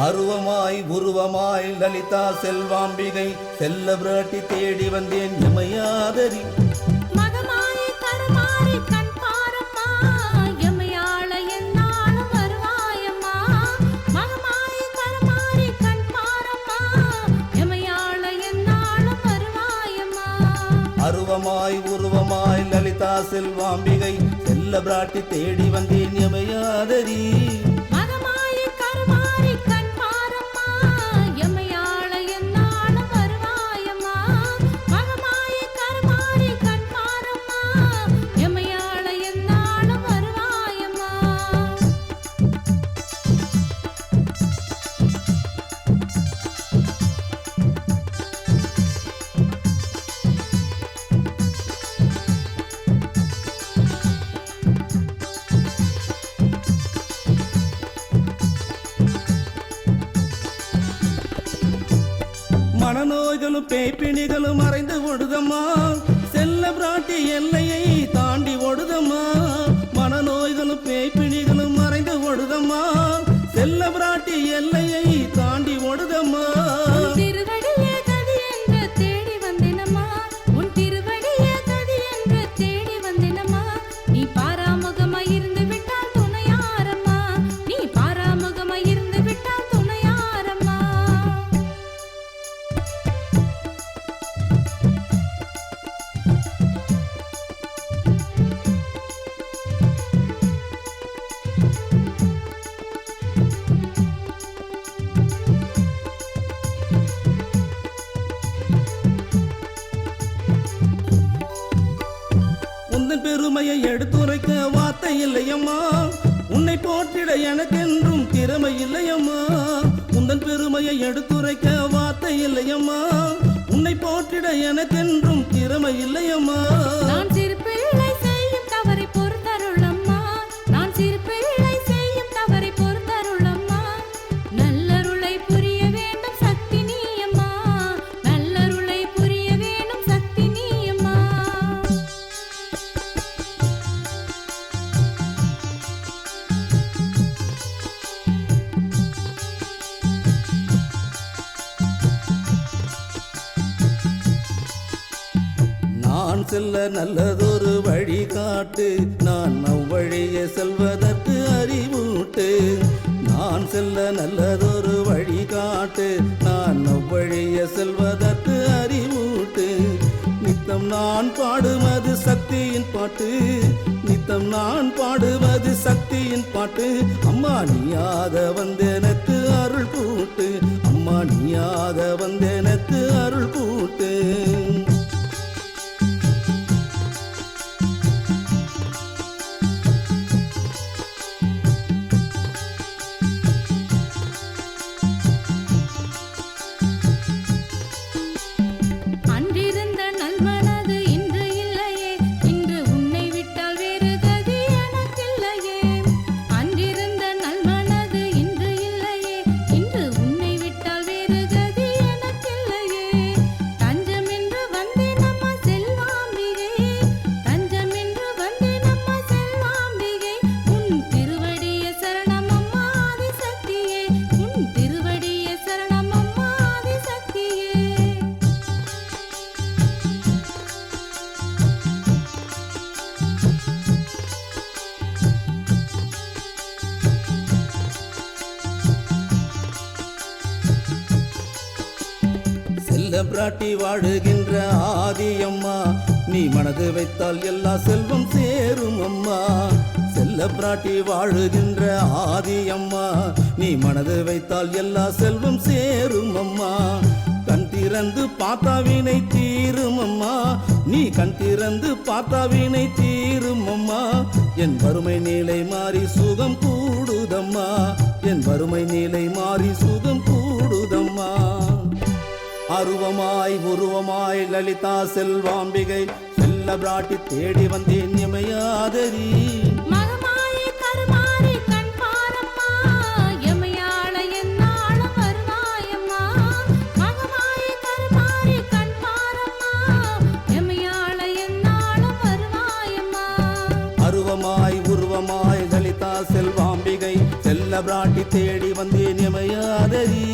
அருவமாய் உருவமாய் லலிதா செல்வாம்பிகை செல்ல பிராட்டி தேடி வந்தேன் எமையாதரி மகமாயி கருமாரி கண் பாரம்மா எமையாள என்னாலும் வருவாயம்மா மகமாயி கருமாரி கண் பாரம்மா எமையாள என்னாலும் வருவாயம்மா அருவமாய் உருவமாய் லலிதா செல்வாம்பிகை செல்ல பிராட்டி தேடி வந்தேன் எமையாதரி மனநோய்களும் பேய்பிணிகளும் மறைந்து ஓடுதம்மா செல்ல பிராட்டி எல்லையை தாண்டி ஓடுதம்மா மனநோய்களும் பேய்பிணிகளும் மறைந்து ஓடுதம்மா செல்ல பிராட்டி எல்லையை தாண்டி ஓடுதம்மா பெருமையை எடுத்துரைக்க வார்த்தை இல்லையம்மா உன்னை போற்றிட எனக்கென்றும் திறமை இல்லையம்மா உந்தன் பெருமையை எடுத்துரைக்க வார்த்தை இல்லையம்மா உன்னை போற்றிட எனக்கென்றும் திறமை இல்லையம்மா நான் சிறுபிள்ளை செய்யும் தவறை பொறுத்தருளம்மா நான் சிறுபிள்ளை செய்யும் தவறை பொறுத்தருளம்மா நல்லருளை புரிய வேண்டும் சக்தி நீயம்மா நல்லருளை புரிய வேண்டும் சக்தி நீயம்மா நான் செல்ல நல்லதொரு வழி காட்டு நான் அவ்வழியே செல்வதற்கு அறிவூட்டு நான் செல்ல நல்லதொரு வழி காட்டு நான் அவ்வழியே செல்வதற்கு அறிவூட்டு நித்தம் நான் பாடுவது சக்தியின் பாட்டு நித்தம் நான் பாடுவது சக்தியின் பாட்டு அம்மா நீயாக வந்தெனக்கு அருள் கூட்டு அம்மா நீயாக வந்தெனக்கு அருள் கூட்டு பிராட்டி வாழுகின்ற ஆதியம்மா நீ மனது வைத்தால் எல்லா செல்வம் சேரும் அம்மா செல்ல பிராட்டி வாழுகின்ற ஆதியம்மா நீ மனது வைத்தால் எல்லா செல்வம் சேரும் அம்மா கண் திறந்து பார்த்தாவினை தீரும் அம்மா நீ கண் திறந்து பார்த்தாவினை தீரும் அம்மா என் வறுமை நிலை மாறி சுகம் கூடுதம்மா என் வறுமை நிலை மாறி சுகம் கூடுதம்மா அருவமாய் உருவமாய் லலிதா செல்வாம்பிகை செல்ல பிராட்டி தேடி வந்தேன் எமையாதரி மகமாயி கருமாரி கண் பாரம்மா எமையாள என்னாலும் வருவாயம்மா மகமாயி கருமாரி கண் பாரம்மா எமையாள என்னாலும் வருவாயம்மா அருவமாய் உருவமாய் லலிதா செல்வாம்பிகை செல்ல செல்ல பிராட்டி தேடி வந்தேன் எமையாதரி